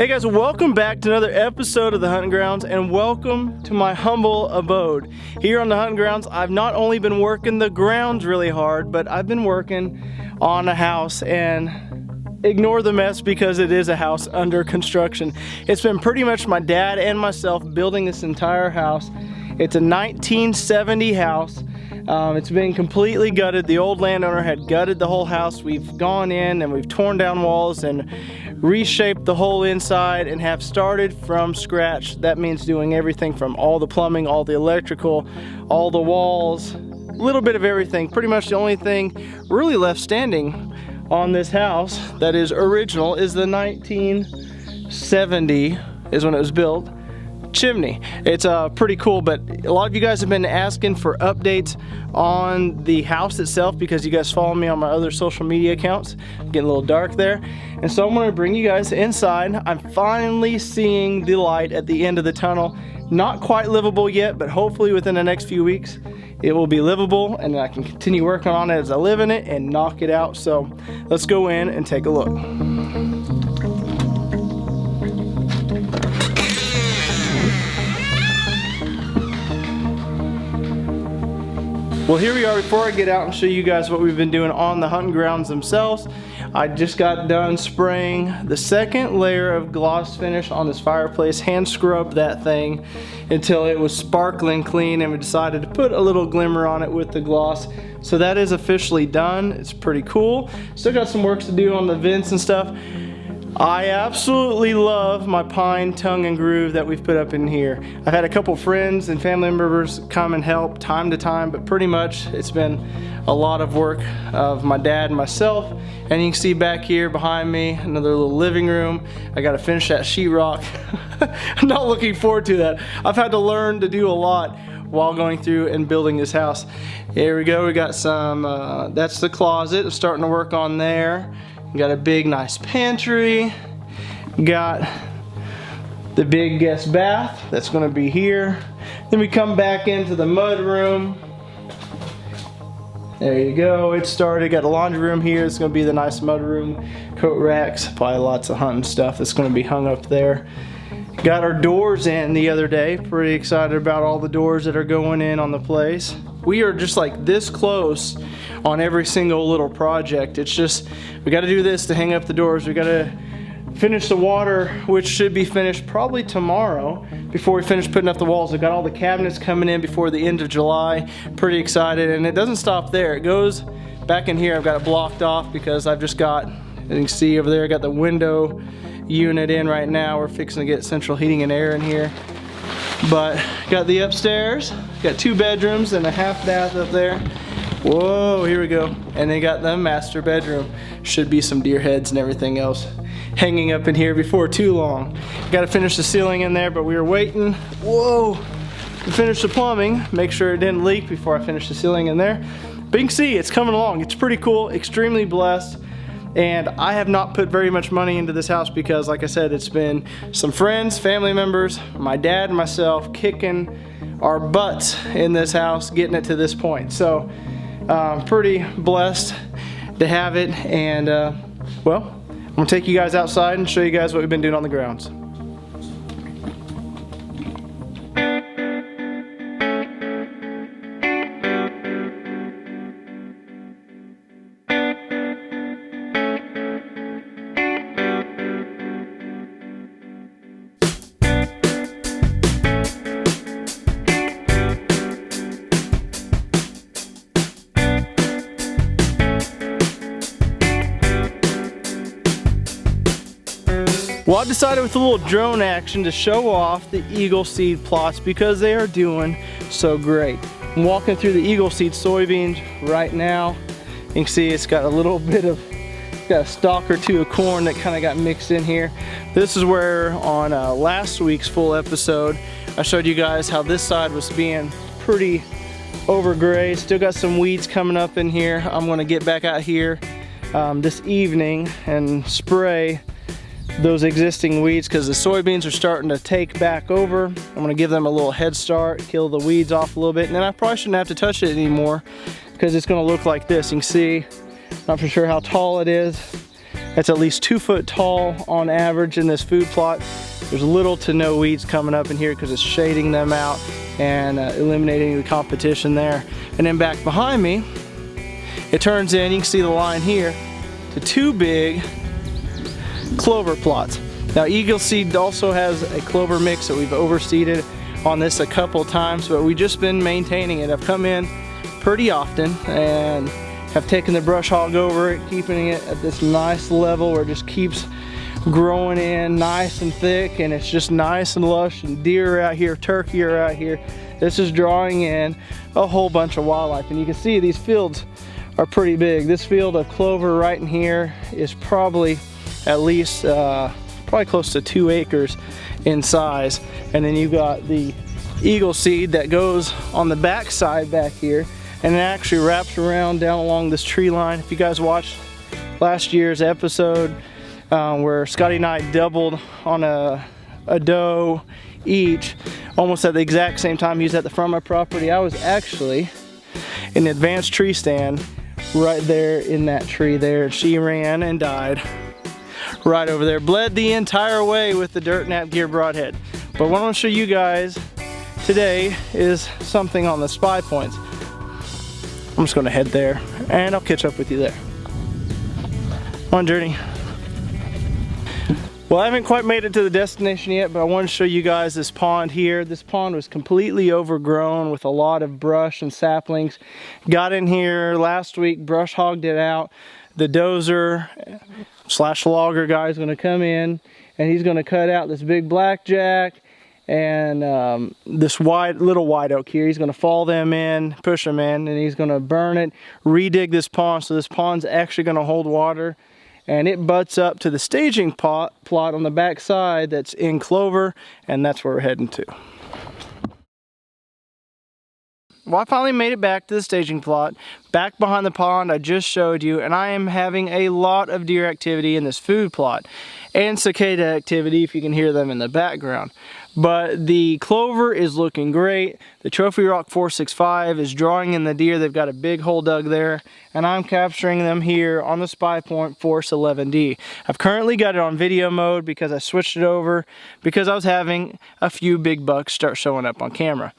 Hey guys, welcome back to another episode of the Hunting Grounds, and welcome to my humble abode. Here on the Hunting Grounds, I've not only been working the grounds really hard, but I've been working on a house, and ignore the mess because it is a house under construction. It's been pretty much my dad and myself building this entire house. It's a 1970 house. It's been completely gutted. The old landowner had gutted the whole house. We've gone in and we've torn down walls and reshaped the whole inside and have started from scratch. That means doing everything from all the plumbing, all the electrical, all the walls, a little bit of everything. Pretty much the only thing really left standing on this house that is original is the 1970 is when it was built chimney. It's pretty cool, but a lot of you guys have been asking for updates on the house itself because you guys follow me on my other social media accounts. Getting a little dark there, and so I'm going to bring you guys inside. I'm finally seeing the light at the end of the tunnel. Not quite livable yet, but hopefully within the next few weeks it will be livable and I can continue working on it as I live in it and knock it out. So let's go in and take a look. Well, here we are. Before I get out and show you guys what we've been doing on the hunting grounds themselves, I just got done spraying the second layer of gloss finish on this fireplace. Hand scrubbed that thing until it was sparkling clean, and we decided to put a little glimmer on it with the gloss. So that is officially done. It's pretty cool. Still got some work to do on the vents and stuff. I absolutely love my pine tongue and groove that we've put up in here. I've had a couple friends and family members come and help time to time, but pretty much it's been a lot of work of my dad and myself. And you can see back here behind me, another little living room. I gotta finish that sheetrock. I'm not looking forward to that. I've had to learn to do a lot while going through and building this house. Here we go, we got some, that's the closet. I'm starting to work on there. Got a big nice pantry, got the big guest bath that's going to be here. Then we come back into the mud room. There you go, it started. Got a laundry room here. It's going to be the nice mud room. Coat racks, probably lots of hunting stuff that's going to be hung up there. Got our doors in the other day. Pretty excited about all the doors that are going in on the place. We are just like this close on every single little project. It's just, we got to do this to hang up the doors. We got to finish the water, which should be finished probably tomorrow before we finish putting up the walls. I got all the cabinets coming in before the end of July. Pretty excited, and it doesn't stop there. It goes back in here. I've got it blocked off because I've just got, as you can see over there, I got the window unit in right now. We're fixing to get central heating and air in here. But got the upstairs, got 2 bedrooms and a half bath up there. Whoa, here we go. And they got the master bedroom. Should be some deer heads and everything else hanging up in here before too long. Got to finish the ceiling in there, but we were waiting, whoa, to finish the plumbing, make sure it didn't leak before I finish the ceiling in there. But you can see it's coming along. It's pretty cool, extremely blessed. And I have not put very much money into this house because, like I said, it's been some friends, family members, my dad and myself kicking our butts in this house, getting it to this point. So pretty blessed to have it. And well, I'm gonna take you guys outside and show you guys what we've been doing on the grounds. Well, I decided with a little drone action to show off the Eagle seed plots because they are doing so great. I'm walking through the Eagle seed soybeans right now. You can see it's got a little bit of, got a stalk or two of corn that kind of got mixed in here. This is where on last week's full episode, I showed you guys how this side was being pretty overgrazed. Still got some weeds coming up in here. I'm gonna get back out here this evening and spray those existing weeds because the soybeans are starting to take back over. I'm gonna give them a little head start, kill the weeds off a little bit, and then I probably shouldn't have to touch it anymore because it's gonna look like this. You can see, not for sure how tall it is, that's at least 2 foot tall on average in this food plot. There's little to no weeds coming up in here because it's shading them out and eliminating the competition there. And then back behind me, it turns in, you can see the line here, to 2 big clover plots. Now Eagle Seed also has a clover mix that we've overseeded on this a couple times, but we've just been maintaining it. I've come in pretty often and have taken the brush hog over it, keeping it at this nice level where it just keeps growing in nice and thick, and it's just nice and lush, and deer are out here, turkey are out here. This is drawing in a whole bunch of wildlife, and you can see these fields are pretty big. This field of clover right in here is probably at least probably close to 2 acres in size. And then you've got the Eagle Seed that goes on the back side back here, and it actually wraps around down along this tree line. If you guys watched last year's episode where Scotty and I doubled on a doe each almost at the exact same time he was at the front of my property, I was actually in the advanced tree stand right there in that tree there. She ran and died right over there, bled the entire way with the dirt nap gear broadhead. But what I want to show you guys today is something on the spy points. I'm just going to head there and I'll catch up with you there. On journey. Well, I haven't quite made it to the destination yet, but I want to show you guys this pond here. This pond was completely overgrown with a lot of brush and saplings. Got in here last week, brush hogged it out. The dozer / logger guy is going to come in and he's going to cut out this big blackjack and this little white oak here. He's going to fall them in, push them in, and he's going to burn it, redig this pond. So this pond's actually going to hold water, and it butts up to the staging plot on the back side that's in clover, and that's where we're heading to. Well, I finally made it back to the staging plot, back behind the pond I just showed you, and I am having a lot of deer activity in this food plot, and cicada activity if you can hear them in the background. But the clover is looking great. The Trophy Rock 465 is drawing in the deer. They've got a big hole dug there, and I'm capturing them here on the Spy Point Force 11D. I've currently got it on video mode because I switched it over because I was having a few big bucks start showing up on camera.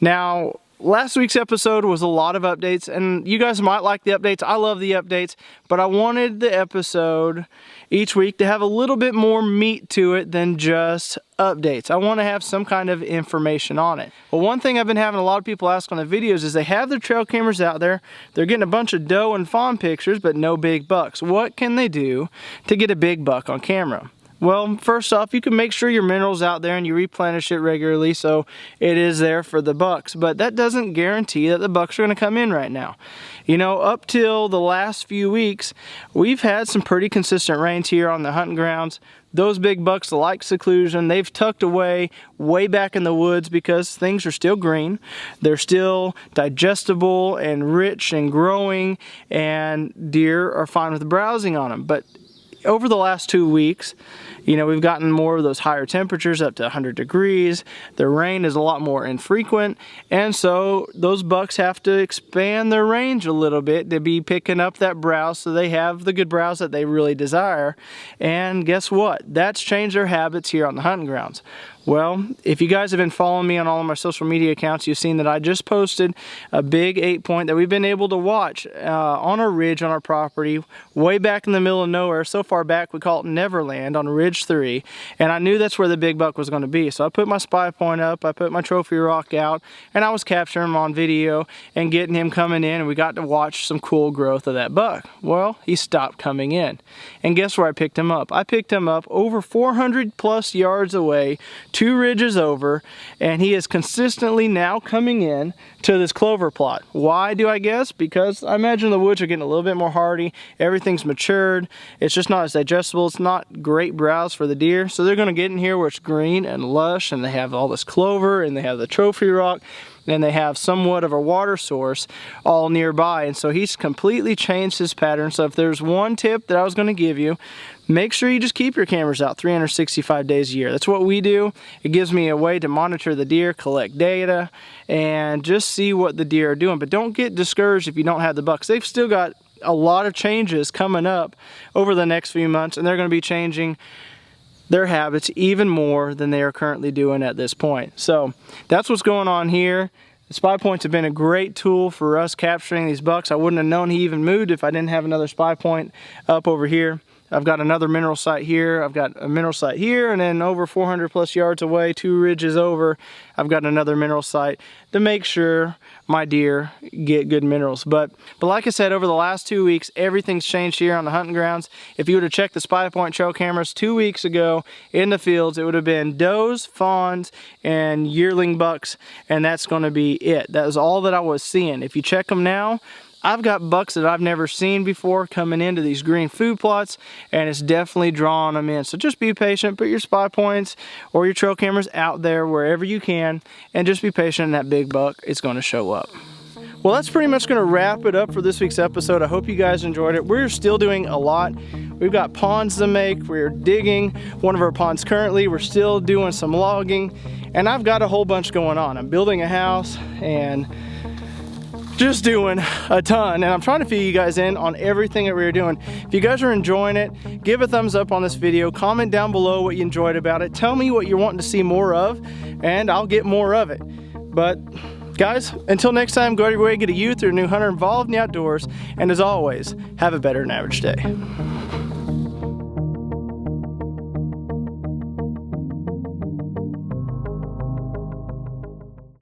Now, last week's episode was a lot of updates, and you guys might like the updates. I love the updates, but I wanted the episode each week to have a little bit more meat to it than just updates. I want to have some kind of information on it. Well, one thing I've been having a lot of people ask on the videos is they have their trail cameras out there, they're getting a bunch of doe and fawn pictures, but no big bucks. What can they do to get a big buck on camera? Well, first off, you can make sure your minerals out there and you replenish it regularly so it is there for the bucks, but that doesn't guarantee that the bucks are going to come in right now. You know, up till the last few weeks, we've had some pretty consistent rains here on the hunting grounds. Those big bucks like seclusion. They've tucked away way back in the woods because things are still green. They're still digestible and rich and growing, and deer are fine with browsing on them. But over the last 2 weeks, you know, we've gotten more of those higher temperatures up to 100 degrees. The rain is a lot more infrequent, and so those bucks have to expand their range a little bit to be picking up that browse so they have the good browse that they really desire. And guess what? That's changed their habits here on the hunting grounds. Well, if you guys have been following me on all of my social media accounts, you've seen that I just posted a big 8-point that we've been able to watch on a ridge on our property way back in the middle of nowhere. So far back we call it Neverland on Ridge 3, and I knew that's where the big buck was going to be. So I put my spy point up, I put my trophy rock out, and I was capturing him on video and getting him coming in, and we got to watch some cool growth of that buck. Well, he stopped coming in, and guess where I picked him up? I picked him up over 400 plus yards away, 2 ridges over, and he is consistently now coming in to this clover plot. Why do I guess? Because I imagine the woods are getting a little bit more hardy, everything's matured, it's just not as digestible, it's not great browse for the deer, so they're going to get in here where it's green and lush, and they have all this clover, and they have the trophy rock, and they have somewhat of a water source all nearby. And so he's completely changed his pattern. So if there's one tip that I was going to give you, make sure you just keep your cameras out 365 days a year. That's what we do. It gives me a way to monitor the deer, collect data, and just see what the deer are doing. But don't get discouraged if you don't have the bucks. They've still got a lot of changes coming up over the next few months, and they're going to be changing their habits even more than they are currently doing at this point. So that's what's going on here. The spy points have been a great tool for us capturing these bucks. I wouldn't have known he even moved if I didn't have another spy point up over here. I've got another mineral site here, I've got a mineral site here, and then over 400 plus yards away, 2 ridges over, I've got another mineral site to make sure my deer get good minerals. But like I said, over the last 2 weeks, everything's changed here on the hunting grounds. If you would have checked the spy point trail cameras 2 weeks ago in the fields, it would have been does, fawns, and yearling bucks, and that's gonna be it. That was all that I was seeing. If you check them now, I've got bucks that I've never seen before coming into these green food plots, and it's definitely drawing them in. So just be patient, put your spy points or your trail cameras out there wherever you can, and just be patient, and that big buck is gonna show up. Well, that's pretty much gonna wrap it up for this week's episode. I hope you guys enjoyed it. We're still doing a lot. We've got ponds to make. We're digging one of our ponds currently. We're still doing some logging, and I've got a whole bunch going on. I'm building a house and just doing a ton, and I'm trying to fill you guys in on everything that we're doing. If you guys are enjoying it, give a thumbs up on this video, comment down below what you enjoyed about it, tell me what you're wanting to see more of, and I'll get more of it. But guys, until next time, go out of your way, get a youth or a new hunter involved in the outdoors, and as always, have a better than average day.